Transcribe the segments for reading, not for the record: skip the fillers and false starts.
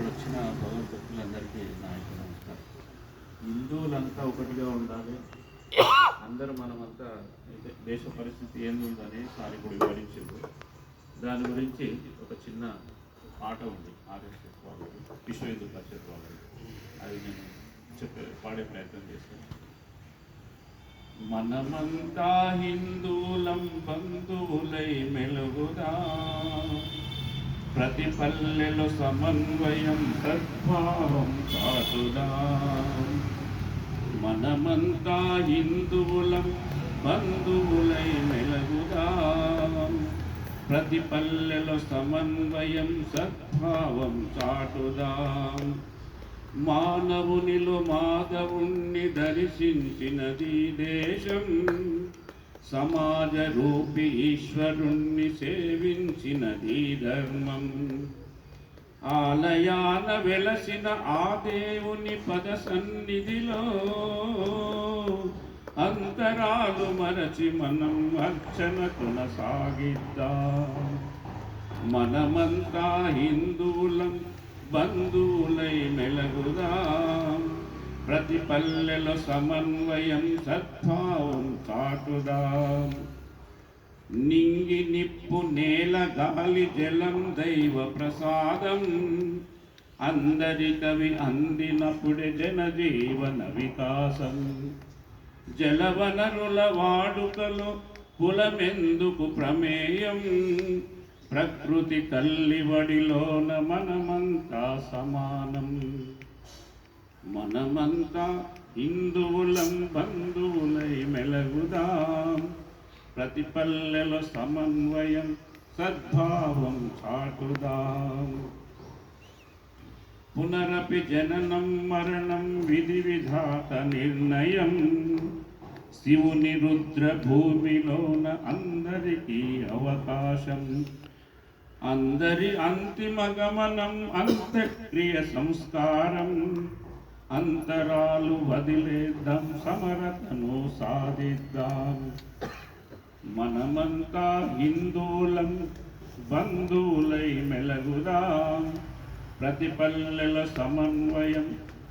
ఇక్కడ వచ్చిన భగవద్భక్తులందరికీ నా యొక్క నమస్కారం. హిందువులంతా ఒకటిగా ఉండాలి, అందరూ మనమంతా దేశ పరిస్థితి ఏందుందని సార్ ఇప్పుడు వివరించారు. దాని గురించి ఒక చిన్న పాట ఉంది ఆర్ఎస్ఎస్ వాళ్ళది, విశ్వ హిందూ పరిషత్ వాళ్ళది. అది నేను పాడే ప్రయత్నం చేస్తాను. మనమంతా హిందూలం బంధువులై మెలుగుదా, ప్రతి పల్లెలో సమన్వయం సద్భావం చాటుదా. మనమంతా హిందువులం బంధువులై మెలుగుదా, ప్రతి పల్లెలో సమన్వయం సద్భావం చాటుదా. మానవునిలో మాధవుణ్ణి దర్శించినది దేశం, సమాజ రూపి ఈశ్వరుణ్ణి సేవించినది ధర్మం. ఆలయాన వెలసిన ఆ దేవుని పద సన్నిధిలో అంతరాలు మరచి మనం అర్చన కొనసాగిద్దాం. మనమంతా హిందువులం బంధువులై మెలుగుదాం, ప్రతి పల్లెలో సమన్వయం సద్భావం చాటుదాం. నింగి నిప్పు నేల గాలి జలం దైవ ప్రసాదం, అందరికవి అందినప్పుడే జనజీవన వికాసం. జలవనరుల వాడుకలో కులమెందుకు ప్రమేయం, ప్రకృతి తల్లివడిలోన మనమంతా సమానం. మనమంతా హిందువులం బంధువులై మెలుగుదాం, ప్రతి పల్లెలో సమన్వయం సద్భావం చాటుదాం. పునరపి జననం మరణం విధి విధాత నిర్ణయం, శివుని రుద్ర భూమిలోన అందరికీ అవకాశం. అందరి అంతిమ గమనం అంత్యక్రియ సంస్కారం, అంతరాలు వదిలేద్దాం సమరతను సాధిద్దాం. మనమంతా హిందువులం బంధువులై మెలుగుదాం, ప్రతి పల్లెల సమన్వయం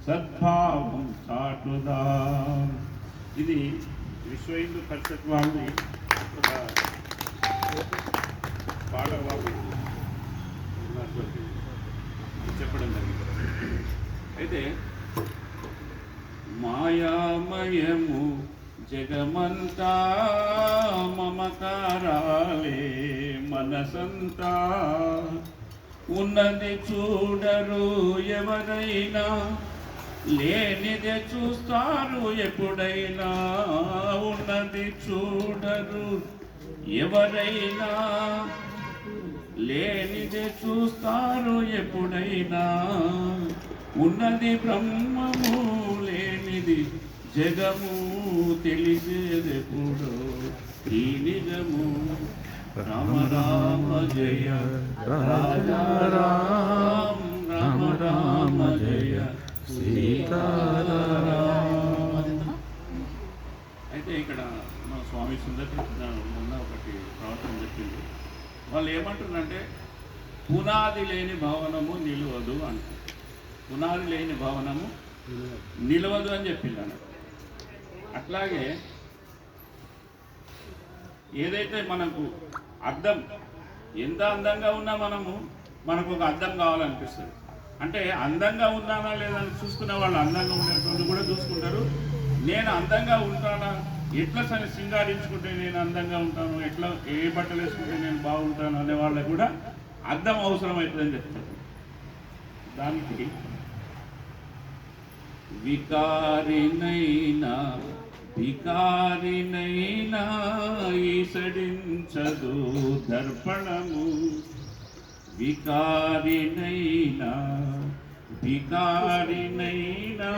సద్భావం చాటుదాం. ఇది విశ్వ హిందూ పరిషత్ వాళ్ళని ఒక పాట వాళ్ళు చెప్పడం జరిగింది. అయితే మాయామయము జగమంతా మమకారాలే మనసంతా, ఉన్నది చూడరు ఎవరైనా, లేనిదే చూస్తారు ఎప్పుడైనా. ఉన్నది చూడరు ఎవరైనా, లేనిదే చూస్తారు ఎప్పుడైనా. ఉన్నది బ్రహ్మము లేనిది జగము, తెలిసేదెప్పుడో ఈ నిజము. రామ రామ జయ రాజా రామ, రామ రామ జయ సీతారాం. అయితే ఇక్కడ మా స్వామి సుందర్ మొన్న ఒకటి ప్రవర్తన చెప్పింది. వాళ్ళు ఏమంటున్నారంటే పునాది లేని భవనము నిలవదు అంట. పునాది లేని భవనము నిలవదు అని చెప్పింది అన్నట్టు. అట్లాగే ఏదైతే మనకు అద్దం, ఎంత అందంగా ఉన్నా మనకు ఒక అద్దం కావాలనిపిస్తుంది. అంటే అందంగా ఉన్నానా లేదని చూసుకునే వాళ్ళు అందంగా ఉండేటువంటి కూడా చూసుకుంటారు. నేను అందంగా ఉంటానా, ఎట్లా సింగారించుకుంటే నేను అందంగా ఉంటాను, ఎట్లా ఏ బట్టలు వేసుకుంటే నేను బాగుంటాను అనే వాళ్ళకు కూడా అద్దం అవసరమవుతుందని చెప్తారు. దానికి వికారినైనా వికారినైనా ఈసడించదు దర్పణము. వికారినైనా వికారినైనా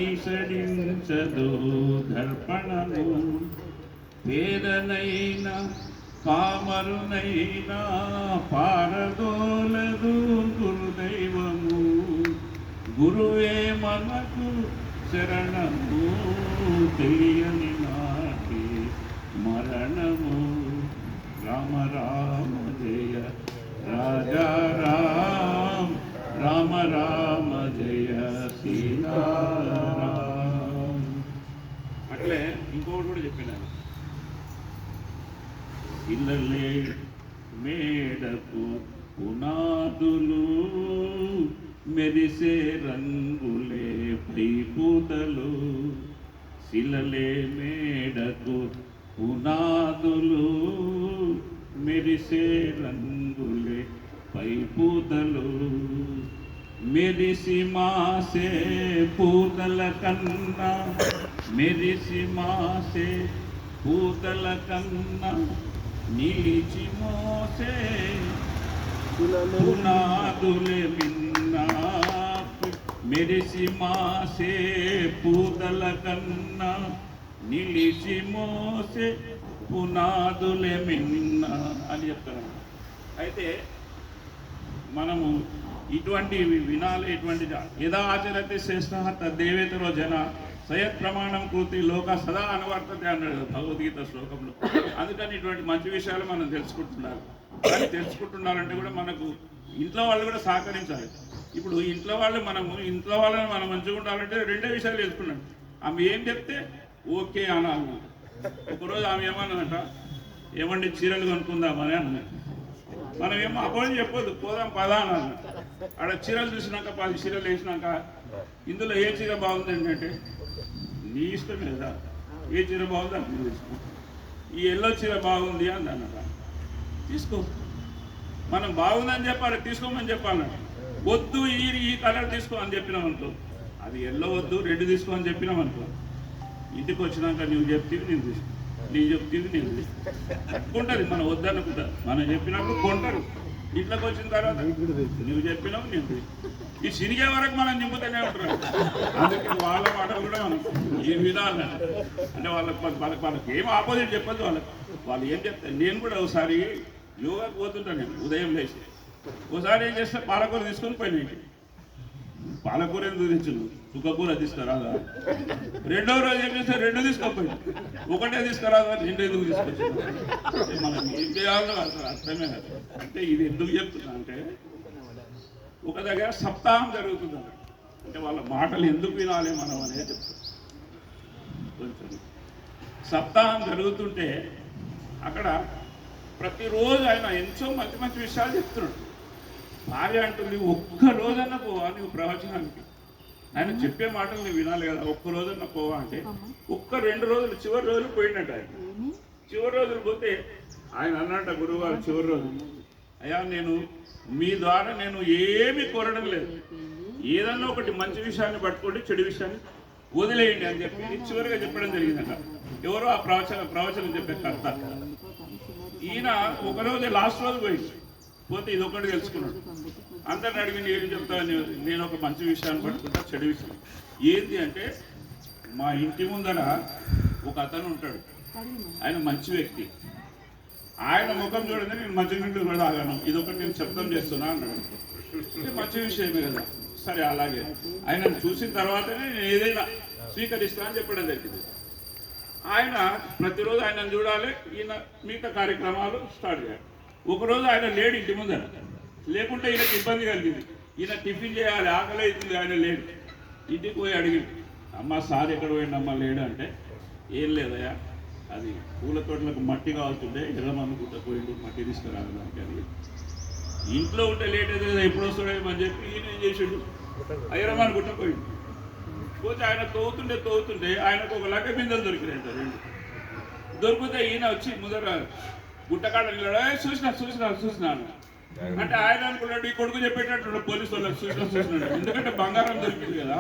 ఈసడించదు దర్పణము. పేదనైనా పామరునైనా పారదోలదు గురుదైవము. గురువే మనకు శరణము, తెలియని నాటి మరణము. రామ రామ జయ రాజా రామ, రామ రామ జయ సీతారాం. అట్లే ఇంకొకటి కూడా చెప్పినాను. ఇళ్ళలే మేడకు పునాదులు, మెరిసే రంగులే పైపూతలు. శిలలే మేడకు పునాదులు, మెరిసే రంగులే పైపూతలు. మెరిసి మాసే పూతల కన్నా, మెరిసి మాసే పూతల కన్నా, నిలిచి మోసే పునాదులే మిన్నా. మెరిసి మాసే పూతల కన్నా, నిలిచి మోసే పునాదులే మిన్నా అని చెప్తారు. అయితే మనము ఇటువంటివి వినాలి. ఇటువంటి యదా ఆచరతే శ్రేష్ఠ తద్దేవేతరో జన సయత్ ప్రమాణం కృతి లోక సదా అనువర్తతే అన్నాడు భగవద్గీత శ్లోకంలో. అందుకని ఇటువంటి మంచి విషయాలు మనం తెలుసుకుంటున్నారు. కానీ తెలుసుకుంటున్నారంటే కూడా మనకు ఇంట్లో వాళ్ళు కూడా సహకరించాలి. ఇప్పుడు ఇంట్లో వాళ్ళని మనం మంచిగా ఉండాలంటే రెండే విషయాలు తెలుసుకున్నాం. ఆమె ఏం చెప్తే ఓకే అనాలి. ఒకరోజు ఆమె ఏమన్నదంట, ఏమండి చీరలు కొనుక్కుందామని అన్నది. మనం ఏమో అపోజ్ చెప్పొద్దు, పోదాం పదా అన్నాను. ఆడ చీరలు చూసినాక 10 చీరలు వేసినాక ఇందులో ఏ చీర బాగుంది అంటే నీ ఇష్టం లేదా, ఏ చీర బాగుంది అని తీసుకో. ఈ ఎల్లో చీర బాగుంది అని అన్నట, తీసుకో. మనం బాగుందని చెప్పాలి, తీసుకోమని చెప్పాలన్నట. వద్దు ఈ కలర్ తీసుకో అని చెప్పినాం అనుకో, అది ఎల్లో వద్దు రెడ్ తీసుకో అని చెప్పినాం అనుకో, ఇంటికి వచ్చినాక నువ్వు చెప్తీవి నేను తీసుకో, నేను చెప్తీవి నేను తీసుకో కట్టుకుంటుంది. మనం వద్దనుకుంటా, మనం చెప్పినప్పుడు కొంటారు. ఇంట్లోకి వచ్చిన తర్వాత నువ్వు చెప్పినావు నేను ఈ సిరిగే వరకు మనం నింపుతూనే ఉంటారు. అందుకే వాళ్ళ మాటలు కూడా మనం ఈ విధాలు అంటే వాళ్ళకి ఏం ఆపోజిట్ చెప్పద్దు. వాళ్ళు ఏం చెప్తారు. నేను కూడా ఒకసారి యోగాకి పోతుంటాను. నేను ఉదయం లేచి ఒకసారి ఏం చేస్తా, పాలకూర తీసుకొని పోయినా. పాలకూర ఎందుకు తెచ్చును, చుక్కకూర తీసుకురాదా. రెండో రోజు ఏం చేస్తే 2 తీసుకోపోయి, ఒకటే తీసుకురాదా, 2 ఎందుకు తీసుకొచ్చి మనం ఏం చేయాలో అసలు అర్థమే కాదు. అంటే ఇది ఎందుకు చెప్తున్నా అంటే, ఒక దగ్గర సప్తాహం జరుగుతుంది. అంటే వాళ్ళ మాటలు ఎందుకు వినాలి మనం అనేది చెప్తాం. కొంచెం సప్తాహం జరుగుతుంటే అక్కడ ప్రతిరోజు ఆయన ఎంతో మంచి మంచి విషయాలు చెప్తున్నాడు. భార్య అంటుంది, ఒక్క రోజన్నా పోవా నువ్వు ప్రవచనానికి, ఆయన చెప్పే మాటలు నువ్వు వినాలి కదా, ఒక్క రోజన్నా పోవా అంటే ఒక్క 2 రోజులు చివరి రోజులు పోయినట్టు. ఆయన చివరి రోజులు పోతే ఆయన అన్నట్ట గురువుగారు చివరి రోజు, అయ్యా నేను మీ ద్వారా నేను ఏమీ కోరడం లేదు, ఏదన్నా ఒకటి మంచి విషయాన్ని పట్టుకోండి, చెడు విషయాన్ని వదిలేయండి అని చెప్పి చివరిగా చెప్పడం జరిగిందట. ఎవరో ఆ ప్రవచనం చెప్పే కర్త. ఈయన ఒకరోజు లాస్ట్ రోజు పోతే ఇది ఒకటి తెలుసుకున్నాడు. అందరిని అడిగింది, ఏం చెప్తాను, నేను ఒక మంచి విషయాన్ని పట్టుకుంటా, చెడు విషయం ఏంటి అంటే, మా ఇంటి ముందర ఒక అతను ఉంటాడు, ఆయన మంచి వ్యక్తి, ఆయన ముఖం చూడండి నేను మంచి నీళ్ళు కూడా తాగాను, ఇదొకటి నేను శబ్దం చేస్తున్నా అన్నాడు. ఇది మంచి విషయమే కదా, సరే అలాగే ఆయనను చూసిన తర్వాతనే నేను ఏదైనా స్వీకరిస్తా అని చెప్పడం జరిగింది. ఆయన ప్రతిరోజు ఆయనను చూడాలి, ఈయన మిగతా కార్యక్రమాలు స్టార్ట్ చేయాలి. ఒకరోజు ఆయన లేడు ఇంటి ముందర, లేకుంటే ఈయనకి ఇబ్బంది కలిగింది. ఈయన టిఫిన్ చేయాలి, ఆకలి అవుతుంది, ఆయన లేడు. ఇంటికి పోయి అడిగింది, అమ్మ సార్ ఎక్కడ పోయింది అమ్మ లేడు అంటే, ఏం లేదయ్యా అది పూల తోటలకు మట్టి కావాల్సిందే, ఎర్రమనుకుంటా పోయిండు, మట్టి తీసుకురావడానికి. అది ఇంట్లో ఉంటే లేట్ అవుతుంది, ఎప్పుడు వస్తాడేమని చెప్పి ఈయన ఏం చేసాడు, ఎర్రమనుకుంటా పోయిండు. పోతే ఆయన తోగుతుంటే ఆయనకు ఒక లక్క బిందెలు దొరికినాయంట 2. దొరికితే ఈయన వచ్చి ముందర గుట్టకాడ నిలడా, చూసినా అంటే ఆయన అనుకున్నాడు, ఈ కొడుకు చెప్పేటట్టు పోలీసు వాళ్ళకి చూసినాడు. ఎందుకంటే బంగారం దొరికింది కదా.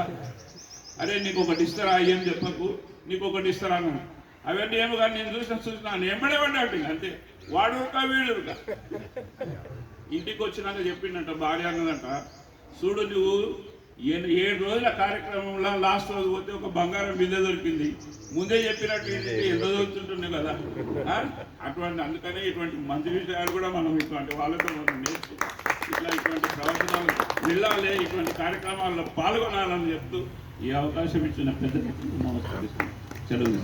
అరే నీకు ఒకటి ఇస్తారా, ఏం చెప్పకు, నీకు ఒకటి ఇస్తారా అన్నాడు. అవన్నీ ఏమో కానీ నేను చూసినాను ఎంబడే పడ్డాడు. అంతే, వాడు వీడు. ఇంటికి వచ్చినాక చెప్పిండంట, భార్య అన్నదంట, చూడు నువ్వు 7 రోజుల కార్యక్రమంలో లాస్ట్ రోజు పోతే ఒక బంగారం బిందె దొరికింది, ముందే చెప్పినట్టు ఎంత దొరుకుతుంటుంది కదా. అందుకనే ఇటువంటి మంచి విషయాలు కూడా మనం ఇటువంటి వాళ్ళతో మనం నేర్చుకోవాలి, ఇటువంటి ప్రవచనాలు వెళ్ళాలి, ఇటువంటి కార్యక్రమాల్లో పాల్గొనాలని చెప్తూ ఈ అవకాశం ఇచ్చిన పెద్ద నమస్కరిస్తున్నాను. సెలవు.